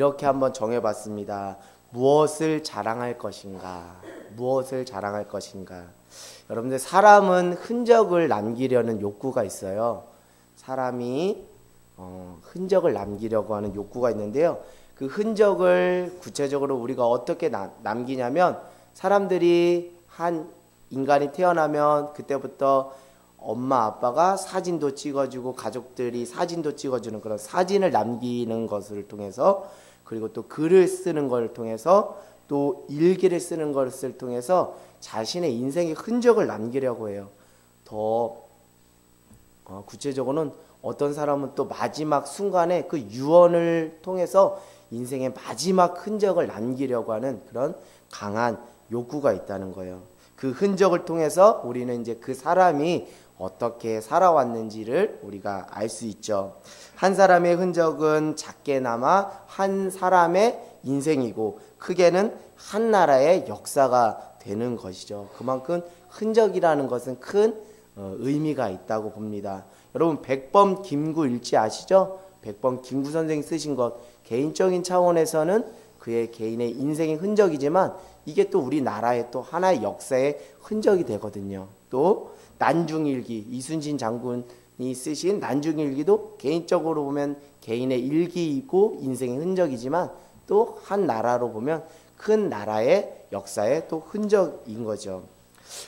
이렇게 한번 정해봤습니다. 무엇을 자랑할 것인가? 무엇을 자랑할 것인가? 여러분들, 사람은 흔적을 남기려는 욕구가 있어요. 사람이 흔적을 남기려고 하는 욕구가 있는데요. 그 흔적을 구체적으로 우리가 어떻게 남기냐면, 사람들이 한 인간이 태어나면 그때부터 엄마 아빠가 사진도 찍어주고 가족들이 사진도 찍어주는 그런 사진을 남기는 것을 통해서, 그리고 또 글을 쓰는 걸 통해서, 또 일기를 쓰는 것을 통해서 자신의 인생의 흔적을 남기려고 해요. 더 구체적으로는 어떤 사람은 또 마지막 순간에 그 유언을 통해서 인생의 마지막 흔적을 남기려고 하는 그런 강한 욕구가 있다는 거예요. 그 흔적을 통해서 우리는 이제 그 사람이 어떻게 살아왔는지를 우리가 알 수 있죠. 한 사람의 흔적은 작게나마 한 사람의 인생이고, 크게는 한 나라의 역사가 되는 것이죠. 그만큼 흔적이라는 것은 큰 의미가 있다고 봅니다. 여러분, 백범 김구 일지 아시죠? 백범 김구 선생이 쓰신 것, 개인적인 차원에서는 그의 개인의 인생의 흔적이지만 이게 또 우리나라의 또 하나의 역사의 흔적이 되거든요. 또 난중일기, 이순신 장군이 쓰신 난중일기도 개인적으로 보면 개인의 일기이고 인생의 흔적이지만 또 한 나라로 보면 큰 나라의 역사의 또 흔적인 거죠.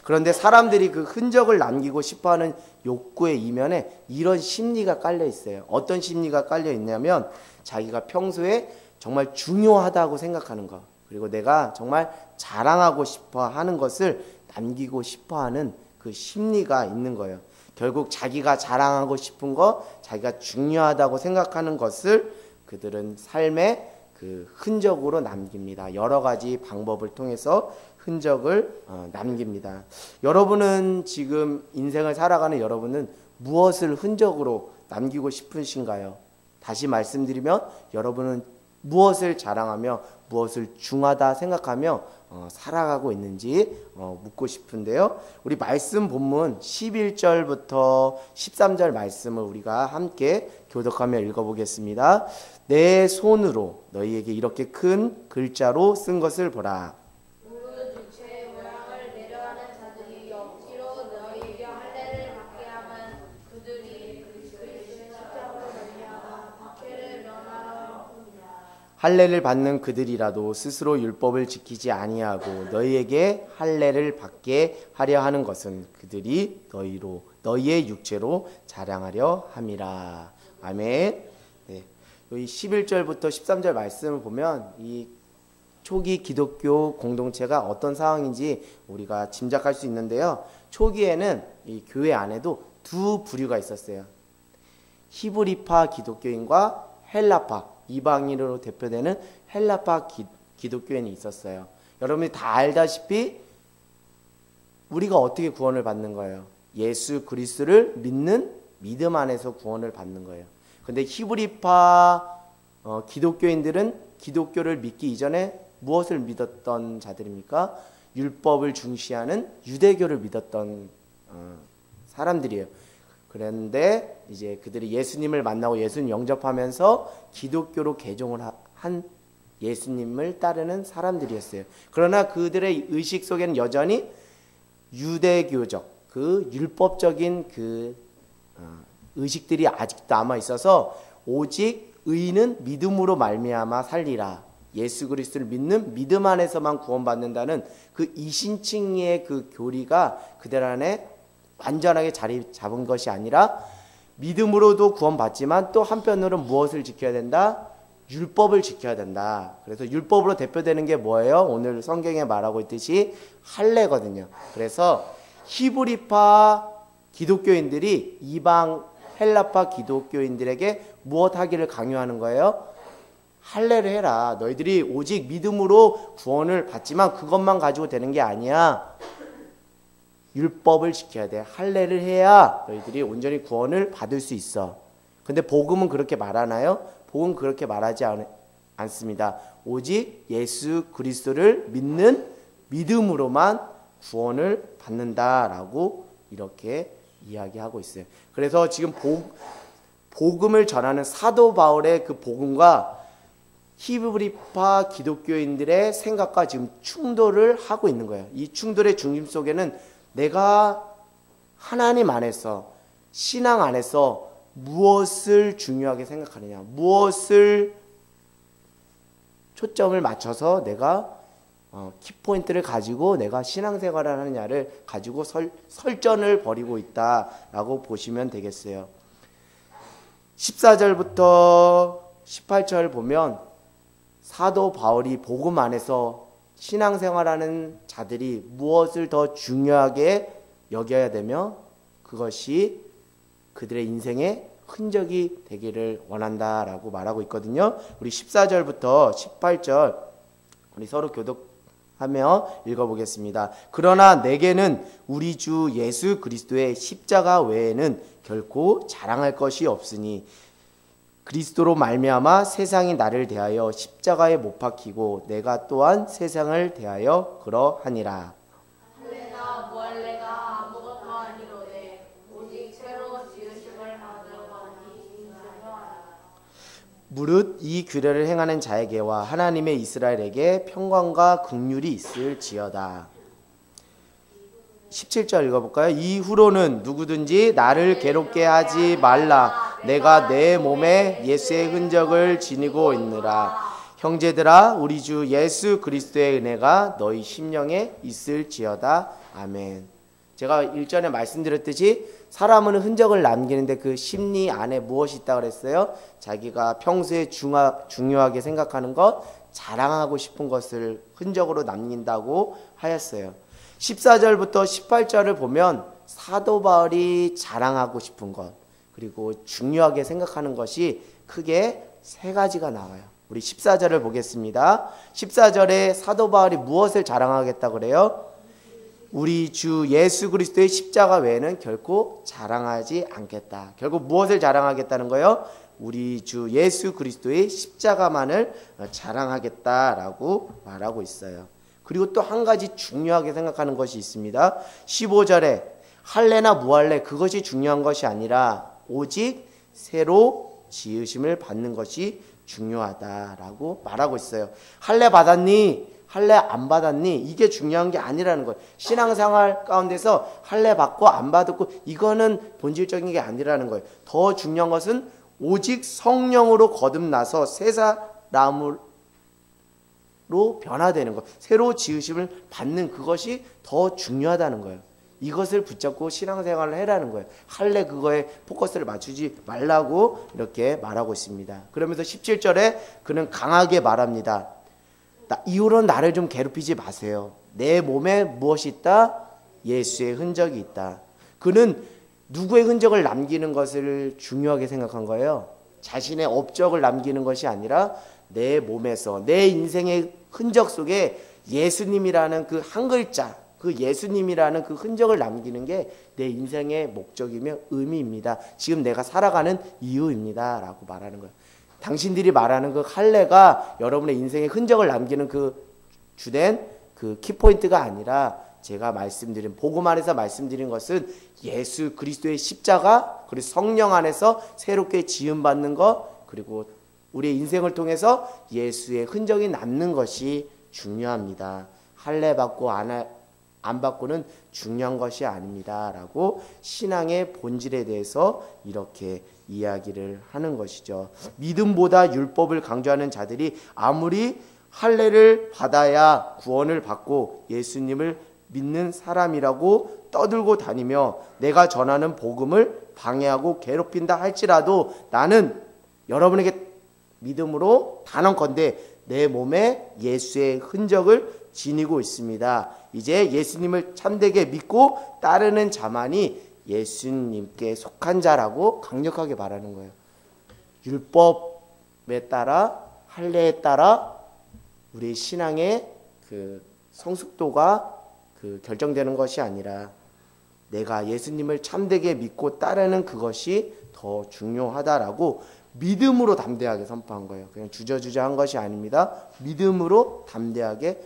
그런데 사람들이 그 흔적을 남기고 싶어하는 욕구의 이면에 이런 심리가 깔려 있어요. 어떤 심리가 깔려 있냐면, 자기가 평소에 정말 중요하다고 생각하는 것, 그리고 내가 정말 자랑하고 싶어 하는 것을 남기고 싶어 하는 그 심리가 있는 거예요. 결국 자기가 자랑하고 싶은 것, 자기가 중요하다고 생각하는 것을 그들은 삶의 그 흔적으로 남깁니다. 여러 가지 방법을 통해서 흔적을 남깁니다. 여러분은 지금 인생을 살아가는 여러분은 무엇을 흔적으로 남기고 싶으신가요? 다시 말씀드리면, 여러분은 무엇을 자랑하며 무엇을 중하다 생각하며 살아가고 있는지 묻고 싶은데요. 우리 말씀 본문 11절부터 13절 말씀을 우리가 함께 교독하며 읽어보겠습니다. 내 손으로 너희에게 이렇게 큰 글자로 쓴 것을 보라. 할례를 받는 그들이라도 스스로 율법을 지키지 아니하고 너희에게 할례를 받게 하려 하는 것은 그들이 너희의 육체로 자랑하려 함이라. 아멘. 네. 여기 11절부터 13절 말씀을 보면 이 초기 기독교 공동체가 어떤 상황인지 우리가 짐작할 수 있는데요. 초기에는 이 교회 안에도 두 부류가 있었어요. 히브리파 기독교인과 헬라파, 이방인으로 대표되는 헬라파 기독교인이 있었어요. 여러분이 다 알다시피 우리가 어떻게 구원을 받는 거예요? 예수 그리스도를 믿는 믿음 안에서 구원을 받는 거예요. 근데 히브리파 기독교인들은 기독교를 믿기 이전에 무엇을 믿었던 자들입니까? 율법을 중시하는 유대교를 믿었던 사람들이에요. 그런데 이제 그들이 예수님을 만나고 예수님 영접하면서 기독교로 개종을 한 예수님을 따르는 사람들이었어요. 그러나 그들의 의식 속에는 여전히 유대교적, 그 율법적인 그 의식들이 아직도 남아 있어서 오직 의인은 믿음으로 말미암아 살리라. 예수 그리스도를 믿는 믿음 안에서만 구원받는다는 그 이신칭의 그 교리가 그들 안에 완전하게 자리 잡은 것이 아니라 믿음으로도 구원받지만 또 한편으로는 무엇을 지켜야 된다? 율법을 지켜야 된다. 그래서 율법으로 대표되는 게 뭐예요? 오늘 성경에 말하고 있듯이 할례거든요. 그래서 히브리파 기독교인들이 이방 헬라파 기독교인들에게 무엇 하기를 강요하는 거예요? 할례를 해라. 너희들이 오직 믿음으로 구원을 받지만 그것만 가지고 되는 게 아니야. 율법을 지켜야 돼. 할례를 해야 너희들이 온전히 구원을 받을 수 있어. 근데 복음은 그렇게 말하나요? 복음은 그렇게 말하지 않습니다. 오직 예수 그리스도를 믿는 믿음으로만 구원을 받는다라고 이렇게 이야기하고 있어요. 그래서 지금 복음을 전하는 사도 바울의 그 복음과 히브리파 기독교인들의 생각과 지금 충돌을 하고 있는 거예요. 이 충돌의 중심 속에는 내가 하나님 안에서, 신앙 안에서 무엇을 중요하게 생각하느냐, 무엇을 초점을 맞춰서 내가 키포인트를 가지고 내가 신앙생활을 하느냐를 가지고 설전을 벌이고 있다라고 보시면 되겠어요. 14절부터 18절 보면 사도 바울이 복음 안에서 신앙생활하는 자들이 무엇을 더 중요하게 여겨야 되며 그것이 그들의 인생의 흔적이 되기를 원한다라고 말하고 있거든요. 우리 14절부터 18절 우리 서로 교독하며 읽어보겠습니다. 그러나 내게는 우리 주 예수 그리스도의 십자가 외에는 결코 자랑할 것이 없으니 그리스도로 말미암아 세상이 나를 대하여 십자가에 못 박히고 내가 또한 세상을 대하여 그러하니라. 할례나 무할례가 아무것도 아니로되 오직 새로 지으심을 받으려니 인정하라. 무릇 이 규례를 행하는 자에게와 하나님의 이스라엘에게 평강과 긍휼이 있을지어다. 17절 읽어볼까요? 이후로는 누구든지 나를 괴롭게 하지 말라. 내가 내 몸에 예수의 흔적을 지니고 있느라. 형제들아, 우리 주 예수 그리스도의 은혜가 너희 심령에 있을지어다. 아멘. 제가 일전에 말씀드렸듯이 사람은 흔적을 남기는데 그 심리 안에 무엇이 있다고 그랬어요? 자기가 평소에 중요하게 생각하는 것, 자랑하고 싶은 것을 흔적으로 남긴다고 하였어요. 14절부터 18절을 보면 사도 바울이 자랑하고 싶은 것 그리고 중요하게 생각하는 것이 크게 세 가지가 나와요. 우리 14절을 보겠습니다. 14절에 사도 바울이 무엇을 자랑하겠다고 그래요? 우리 주 예수 그리스도의 십자가 외에는 결코 자랑하지 않겠다. 결국 무엇을 자랑하겠다는 거예요? 우리 주 예수 그리스도의 십자가만을 자랑하겠다라고 말하고 있어요. 그리고 또 한 가지 중요하게 생각하는 것이 있습니다. 15절에 할례나 무할례 그것이 중요한 것이 아니라 오직 새로 지으심을 받는 것이 중요하다라고 말하고 있어요. 할례 받았니? 할례 안 받았니? 이게 중요한 게 아니라는 거예요. 신앙생활 가운데서 할례 받고 안 받았고 이거는 본질적인 게 아니라는 거예요. 더 중요한 것은 오직 성령으로 거듭나서 새 사람으로 변화되는 것, 새로 지으심을 받는 그것이 더 중요하다는 거예요. 이것을 붙잡고 신앙생활을 해라는 거예요. 할례 그거에 포커스를 맞추지 말라고 이렇게 말하고 있습니다. 그러면서 17절에 그는 강하게 말합니다. 이후로는 나를 좀 괴롭히지 마세요. 내 몸에 무엇이 있다? 예수의 흔적이 있다. 그는 누구의 흔적을 남기는 것을 중요하게 생각한 거예요. 자신의 업적을 남기는 것이 아니라 내 몸에서 내 인생의 흔적 속에 예수님이라는 그 한 글자, 그 예수님이라는 그 흔적을 남기는 게 내 인생의 목적이며 의미입니다. 지금 내가 살아가는 이유입니다. 라고 말하는 거예요. 당신들이 말하는 그 할례가 여러분의 인생의 흔적을 남기는 그 주된 그 키포인트가 아니라 제가 말씀드린 복음 안에서 말씀드린 것은 예수 그리스도의 십자가 그리고 성령 안에서 새롭게 지음받는 것 그리고 우리의 인생을 통해서 예수의 흔적이 남는 것이 중요합니다. 할례 받고 안 받고는 중요한 것이 아닙니다. 라고 신앙의 본질에 대해서 이렇게 이야기를 하는 것이죠. 믿음보다 율법을 강조하는 자들이 아무리 할례를 받아야 구원을 받고 예수님을 믿는 사람이라고 떠들고 다니며 내가 전하는 복음을 방해하고 괴롭힌다 할지라도 나는 여러분에게 믿음으로 단언컨대 내 몸에 예수의 흔적을 지니고 있습니다. 이제 예수님을 참되게 믿고 따르는 자만이 예수님께 속한 자라고 강력하게 말하는 거예요. 율법에 따라 할례에 따라 우리 신앙의 그 성숙도가 결정되는 것이 아니라 내가 예수님을 참되게 믿고 따르는 그것이 더 중요하다라고 믿음으로 담대하게 선포한 거예요. 그냥 주저주저한 것이 아닙니다. 믿음으로 담대하게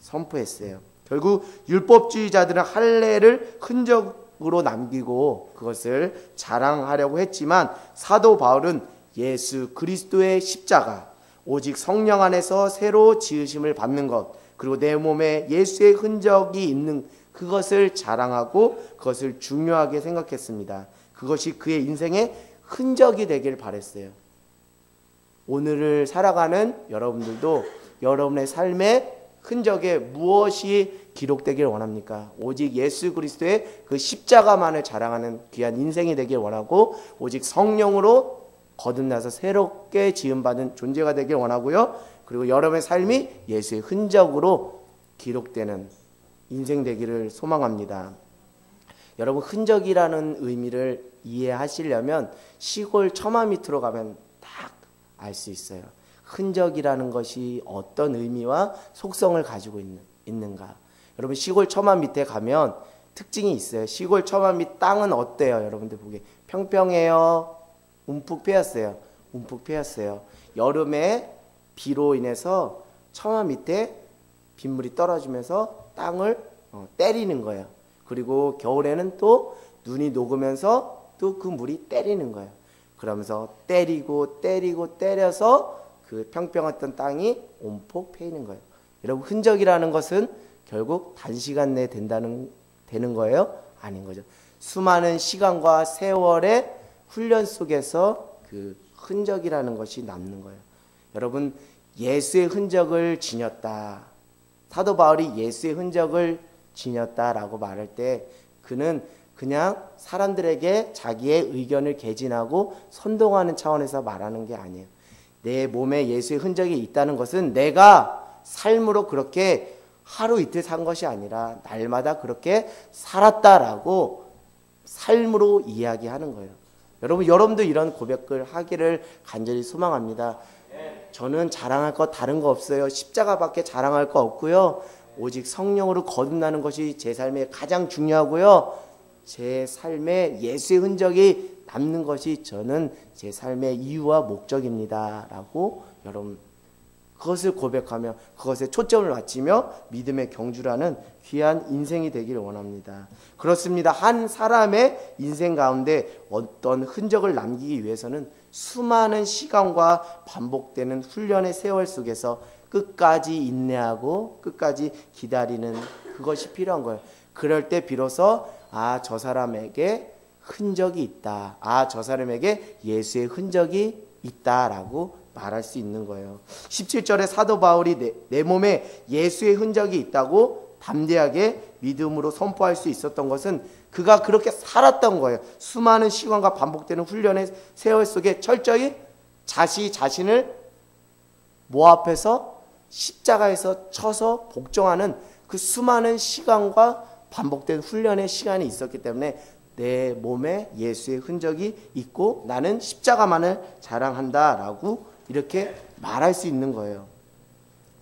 선포했어요. 결국 율법주의자들은 할례를 흔적으로 남기고 그것을 자랑하려고 했지만 사도 바울은 예수 그리스도의 십자가 오직 성령 안에서 새로 지으심을 받는 것, 그리고 내 몸에 예수의 흔적이 있는 그것을 자랑하고 그것을 중요하게 생각했습니다. 그것이 그의 인생의 흔적이 되길 바랬어요. 오늘을 살아가는 여러분들도 여러분의 삶의 흔적에 무엇이 기록되길 원합니까? 오직 예수 그리스도의 그 십자가만을 자랑하는 귀한 인생이 되길 원하고, 오직 성령으로 거듭나서 새롭게 지음받은 존재가 되길 원하고요. 그리고 여러분의 삶이 예수의 흔적으로 기록되는 인생 되기를 소망합니다. 여러분, 흔적이라는 의미를 이해하시려면 시골 처마 밑으로 가면 딱 알 수 있어요. 흔적이라는 것이 어떤 의미와 속성을 가지고 있는가. 여러분, 시골 처마 밑에 가면 특징이 있어요. 시골 처마 밑 땅은 어때요? 여러분들 보기에 평평해요? 움푹 패였어요? 움푹 패였어요. 여름에 비로 인해서 처마 밑에 빗물이 떨어지면서 땅을 때리는 거예요. 그리고 겨울에는 또 눈이 녹으면서 또 그 물이 때리는 거예요. 그러면서 때려서 그 평평했던 땅이 온폭 패이는 거예요. 여러분, 흔적이라는 것은 결국 단시간 내에 되는 거예요? 아닌 거죠. 수많은 시간과 세월의 훈련 속에서 그 흔적이라는 것이 남는 거예요. 여러분, 예수의 흔적을 지녔다. 사도 바울이 예수의 흔적을 지녔다라고 말할 때 그는 그냥 사람들에게 자기의 의견을 개진하고 선동하는 차원에서 말하는 게 아니에요. 내 몸에 예수의 흔적이 있다는 것은 내가 삶으로 그렇게 하루 이틀 산 것이 아니라 날마다 그렇게 살았다라고 삶으로 이야기하는 거예요. 여러분도 이런 고백을 하기를 간절히 소망합니다. 저는 자랑할 것 다른 거 없어요. 십자가밖에 자랑할 거 없고요. 오직 성령으로 거듭나는 것이 제 삶에 가장 중요하고요. 제 삶에 예수의 흔적이 남는 것이 저는 제 삶의 이유와 목적입니다. 라고 여러분, 그것을 고백하며 그것에 초점을 맞추며 믿음의 경주라는 귀한 인생이 되기를 원합니다. 그렇습니다. 한 사람의 인생 가운데 어떤 흔적을 남기기 위해서는 수많은 시간과 반복되는 훈련의 세월 속에서 끝까지 인내하고 끝까지 기다리는 그것이 필요한 거예요. 그럴 때 비로소 저 사람에게 흔적이 있다. 저 사람에게 예수의 흔적이 있다라고 말할 수 있는 거예요. 17절에 사도 바울이 내 몸에 예수의 흔적이 있다고 담대하게 믿음으로 선포할 수 있었던 것은 그가 그렇게 살았던 거예요. 수많은 시간과 반복되는 훈련의 세월 속에 철저히 자신을 모압해서 십자가에서 쳐서 복종하는 그 수많은 시간과 반복된 훈련의 시간이 있었기 때문에 내 몸에 예수의 흔적이 있고 나는 십자가만을 자랑한다라고 이렇게 말할 수 있는 거예요.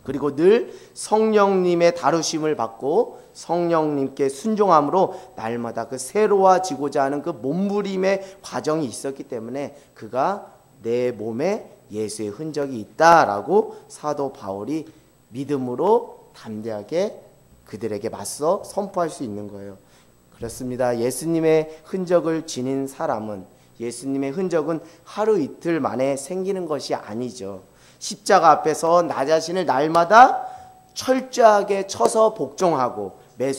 그리고 늘 성령님의 다루심을 받고 성령님께 순종함으로 날마다 그 새로워지고자 하는 그 몸부림의 과정이 있었기 때문에 그가 내 몸에 예수의 흔적이 있다라고 사도 바울이 믿음으로 담대하게 그들에게 맞서 선포할 수 있는 거예요. 그렇습니다. 예수님의 흔적을 지닌 사람은, 예수님의 흔적은 하루 이틀 만에 생기는 것이 아니죠. 십자가 앞에서 나 자신을 날마다 철저하게 쳐서 복종하고 매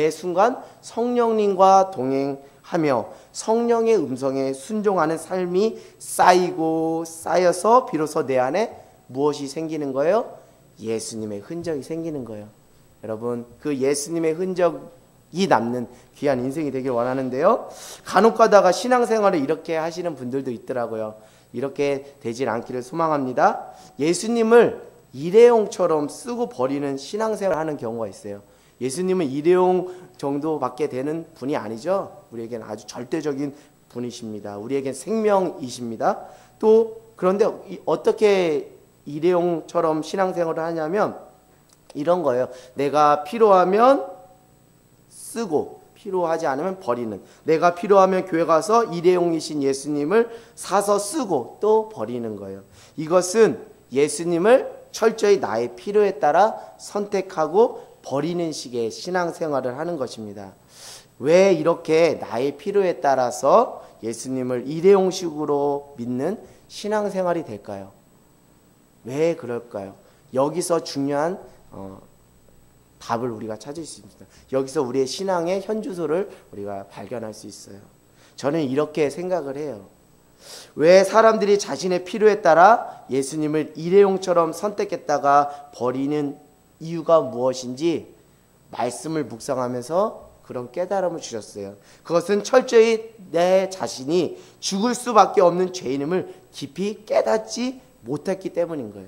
순간 성령님과 동행하며 성령의 음성에 순종하는 삶이 쌓여서 비로소 내 안에 무엇이 생기는 거예요? 예수님의 흔적이 생기는 거예요. 여러분, 그 예수님의 흔적이 남는 귀한 인생이 되길 원하는데요. 간혹 가다가 신앙생활을 이렇게 하시는 분들도 있더라고요. 이렇게 되질 않기를 소망합니다. 예수님을 일회용처럼 쓰고 버리는 신앙생활을 하는 경우가 있어요. 예수님은 일회용 정도밖에 되는 분이 아니죠. 우리에게는 아주 절대적인 분이십니다. 우리에겐 생명이십니다. 또 그런데 어떻게 일회용처럼 신앙생활을 하냐면 이런 거예요. 내가 필요하면 쓰고 필요하지 않으면 버리는, 내가 필요하면 교회 가서 일회용이신 예수님을 사서 쓰고 또 버리는 거예요. 이것은 예수님을 철저히 나의 필요에 따라 선택하고 버리는 식의 신앙생활을 하는 것입니다. 왜 이렇게 나의 필요에 따라서 예수님을 일회용식으로 믿는 신앙생활이 될까요? 왜 그럴까요? 여기서 중요한 답을 우리가 찾을 수 있습니다. 여기서 우리의 신앙의 현주소를 우리가 발견할 수 있어요. 저는 이렇게 생각을 해요. 왜 사람들이 자신의 필요에 따라 예수님을 일회용처럼 선택했다가 버리는 이유가 무엇인지 말씀을 묵상하면서 그런 깨달음을 주셨어요. 그것은 철저히 내 자신이 죽을 수밖에 없는 죄인임을 깊이 깨닫지 못했기 때문인 거예요.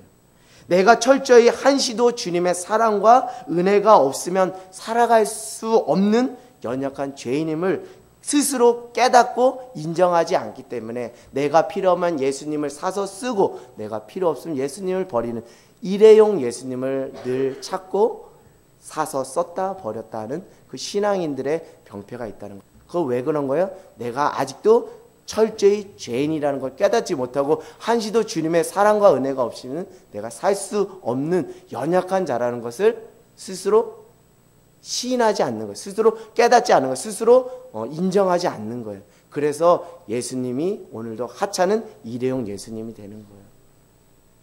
내가 철저히 한시도 주님의 사랑과 은혜가 없으면 살아갈 수 없는 연약한 죄인임을 스스로 깨닫고 인정하지 않기 때문에 내가 필요하면 예수님을 사서 쓰고 내가 필요 없으면 예수님을 버리는 일회용 예수님을 늘 찾고 사서 썼다 버렸다 하는 그 신앙인들의 병폐가 있다는 거예요. 그거 왜 그런 거예요? 내가 아직도 철저히 죄인이라는 걸 깨닫지 못하고 한시도 주님의 사랑과 은혜가 없이는 내가 살 수 없는 연약한 자라는 것을 스스로 시인하지 않는 거예요. 스스로 깨닫지 않는 거예요. 스스로 인정하지 않는 거예요. 그래서 예수님이 오늘도 하찮은 일회용 예수님이 되는 거예요.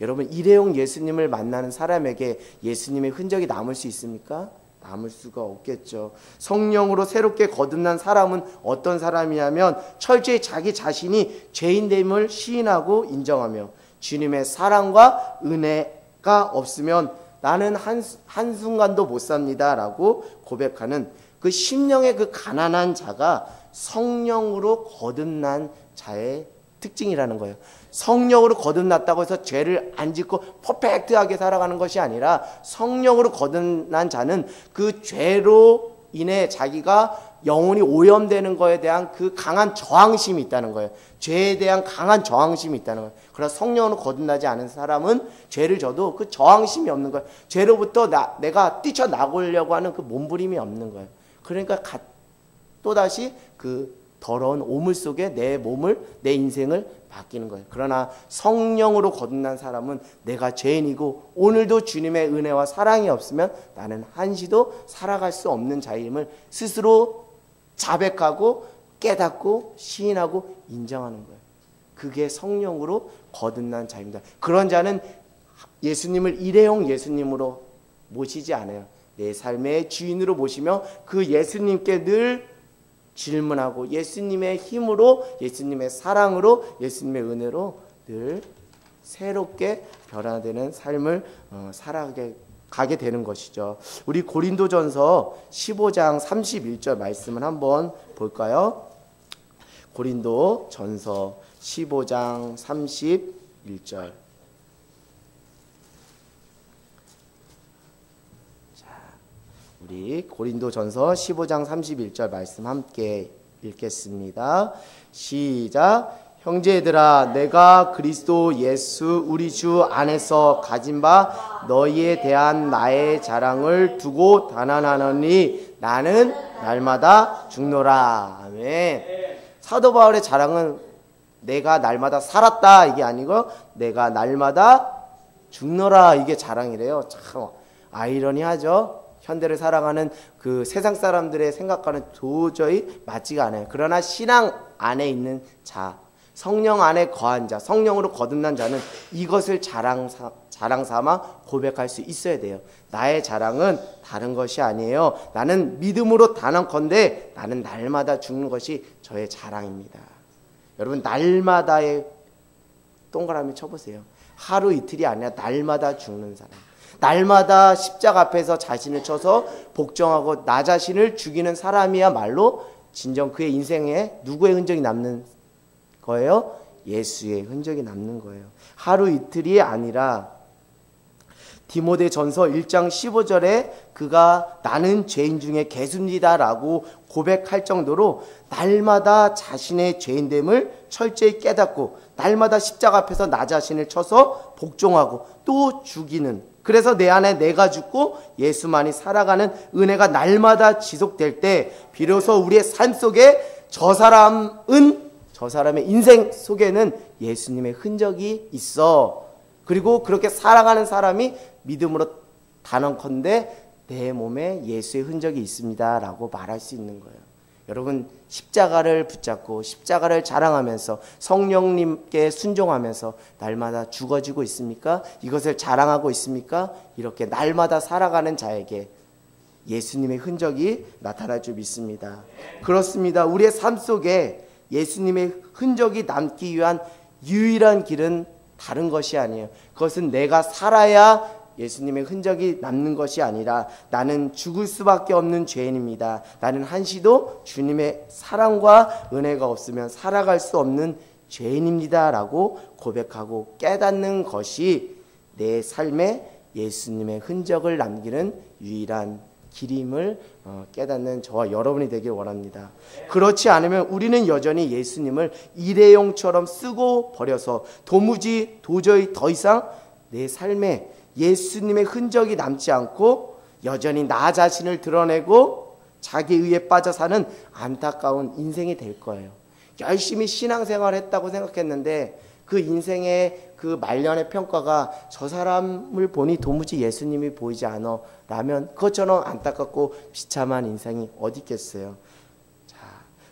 여러분, 일회용 예수님을 만나는 사람에게 예수님의 흔적이 남을 수 있습니까? 남을 수가 없겠죠. 성령으로 새롭게 거듭난 사람은 어떤 사람이냐면 철저히 자기 자신이 죄인됨을 시인하고 인정하며 주님의 사랑과 은혜가 없으면 나는 한순간도 못 삽니다 라고 고백하는 그 심령의 그 가난한 자가 성령으로 거듭난 자의 특징이라는 거예요. 성령으로 거듭났다고 해서 죄를 안 짓고 퍼펙트하게 살아가는 것이 아니라 성령으로 거듭난 자는 그 죄로 인해 자기가 영혼이 오염되는 것에 대한 그 강한 저항심이 있다는 거예요. 죄에 대한 강한 저항심이 있다는 거예요. 그러나 성령으로 거듭나지 않은 사람은 죄를 져도 그 저항심이 없는 거예요. 죄로부터 내가 뛰쳐나가려고 하는 그 몸부림이 없는 거예요. 그러니까 또다시 그 더러운 오물 속에 내 몸을, 내 인생을 맡기는 거예요. 그러나 성령으로 거듭난 사람은 내가 죄인이고 오늘도 주님의 은혜와 사랑이 없으면 나는 한시도 살아갈 수 없는 자임을 스스로 자백하고 깨닫고 시인하고 인정하는 거예요. 그게 성령으로 거듭난 자입니다. 그런 자는 예수님을 일회용 예수님으로 모시지 않아요. 내 삶의 주인으로 모시며 그 예수님께 늘 질문하고 예수님의 힘으로, 예수님의 사랑으로, 예수님의 은혜로 늘 새롭게 변화되는 삶을 살아가게 되는 것이죠. 우리 고린도전서 15장 31절 말씀을 한번 볼까요? 고린도전서 15장 31절. 우리 고린도전서 15장 31절 말씀 함께 읽겠습니다. 시작. 형제들아, 내가 그리스도 예수 우리 주 안에서 가진 바 너희에 대한 나의 자랑을 두고 단언하노니 나는 날마다 죽노라. 아멘. 사도 바울의 자랑은 내가 날마다 살았다 이게 아니고 내가 날마다 죽노라 이게 자랑이래요. 참 아이러니하죠. 현대를 살아가는 그 세상 사람들의 생각과는 도저히 맞지가 않아요. 그러나 신앙 안에 있는 자, 성령 안에 거한 자, 성령으로 거듭난 자는 이것을 자랑 삼아 고백할 수 있어야 돼요. 나의 자랑은 다른 것이 아니에요. 나는 믿음으로 단언컨대 나는 날마다 죽는 것이 저의 자랑입니다. 여러분, 날마다의 동그라미 쳐보세요. 하루 이틀이 아니라 날마다 죽는 사람. 날마다 십자가 앞에서 자신을 쳐서 복종하고 나 자신을 죽이는 사람이야말로 진정 그의 인생에 누구의 흔적이 남는 거예요? 예수의 흔적이 남는 거예요. 하루 이틀이 아니라 디모데전서 1장 15절에 그가 나는 죄인 중에 개수입니다 라고 고백할 정도로 날마다 자신의 죄인됨을 철저히 깨닫고 날마다 십자가 앞에서 나 자신을 쳐서 복종하고 또 죽이는, 그래서 내 안에 내가 죽고 예수만이 살아가는 은혜가 날마다 지속될 때 비로소 우리의 삶 속에 저 사람의 인생 속에는 예수님의 흔적이 있어. 그리고 그렇게 살아가는 사람이 믿음으로 단언컨대 내 몸에 예수의 흔적이 있습니다 라고 말할 수 있는 거예요. 여러분 십자가를 붙잡고 십자가를 자랑하면서 성령님께 순종하면서 날마다 죽어지고 있습니까? 이것을 자랑하고 있습니까? 이렇게 날마다 살아가는 자에게 예수님의 흔적이 나타날 줄 믿습니다. 그렇습니다. 우리의 삶 속에 예수님의 흔적이 남기 위한 유일한 길은 다른 것이 아니에요. 그것은 내가 살아야 예수님의 흔적이 남는 것이 아니라 나는 죽을 수밖에 없는 죄인입니다. 나는 한시도 주님의 사랑과 은혜가 없으면 살아갈 수 없는 죄인입니다 라고 고백하고 깨닫는 것이 내 삶에 예수님의 흔적을 남기는 유일한 길임을 깨닫는 저와 여러분이 되길 원합니다. 그렇지 않으면 우리는 여전히 예수님을 일회용처럼 쓰고 버려서 도저히 더 이상 내 삶에 예수님의 흔적이 남지 않고 여전히 나 자신을 드러내고 자기 의에 빠져 사는 안타까운 인생이 될 거예요. 열심히 신앙생활을 했다고 생각했는데 그 인생의 그 말년의 평가가 저 사람을 보니 도무지 예수님이 보이지 않아 라면 그것처럼 안타깝고 비참한 인생이 어디 있겠어요.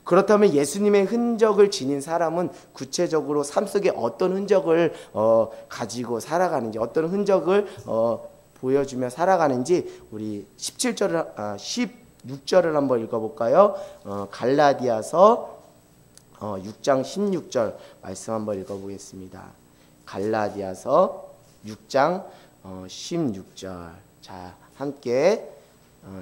그렇다면 예수님의 흔적을 지닌 사람은 구체적으로 삶 속에 어떤 흔적을 가지고 살아가는지, 어떤 흔적을 보여주며 살아가는지 우리 16절을 한번 읽어볼까요? 갈라디아서 6장 16절 말씀 한번 읽어보겠습니다. 갈라디아서 6장 16절. 자, 함께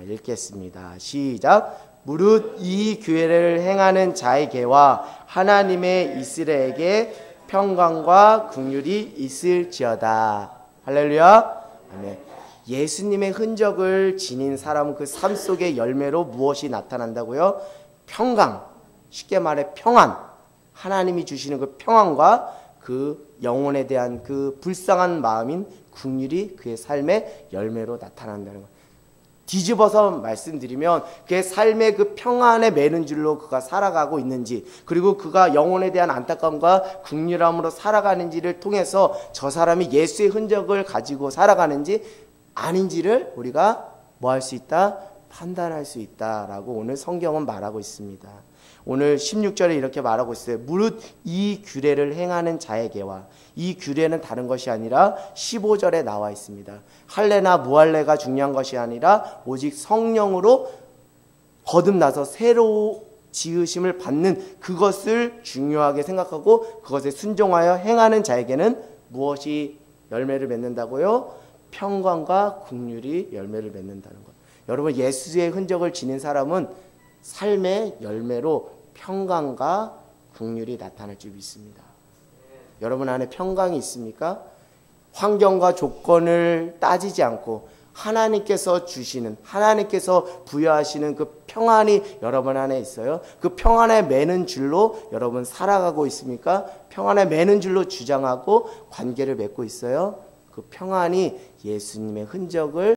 읽겠습니다. 시작. 무릇 이 규례를 행하는 자에게와 하나님의 이스라엘에게 평강과 긍휼이 있을지어다. 할렐루야. 아멘. 예수님의 흔적을 지닌 사람은 그 삶 속의 열매로 무엇이 나타난다고요? 평강. 쉽게 말해 평안. 하나님이 주시는 그 평안과 그 영혼에 대한 그 불쌍한 마음인 긍휼이 그의 삶의 열매로 나타난다는 것. 뒤집어서 말씀드리면 그의 삶의 그 평안에 매는 줄로 그가 살아가고 있는지, 그리고 그가 영혼에 대한 안타까움과 긍휼함으로 살아가는지를 통해서 저 사람이 예수의 흔적을 가지고 살아가는지 아닌지를 우리가 뭐 할 수 있다? 판단할 수 있다라고 오늘 성경은 말하고 있습니다. 오늘 16절에 이렇게 말하고 있어요. 무릇 이 규례를 행하는 자에게와, 이 규례는 다른 것이 아니라 15절에 나와 있습니다. 할례나 무할례가 중요한 것이 아니라 오직 성령으로 거듭나서 새로 지으심을 받는 그것을 중요하게 생각하고 그것에 순종하여 행하는 자에게는 무엇이 열매를 맺는다고요? 평강과 긍휼이 열매를 맺는다는 것. 여러분, 예수의 흔적을 지닌 사람은 삶의 열매로 평강과 긍휼이 나타날 줄 믿습니다. 여러분 안에 평강이 있습니까? 환경과 조건을 따지지 않고 하나님께서 주시는, 하나님께서 부여하시는 그 평안이 여러분 안에 있어요. 그 평안에 매는 줄로 여러분 살아가고 있습니까? 평안에 매는 줄로 주장하고 관계를 맺고 있어요. 그 평안이 예수님의 흔적을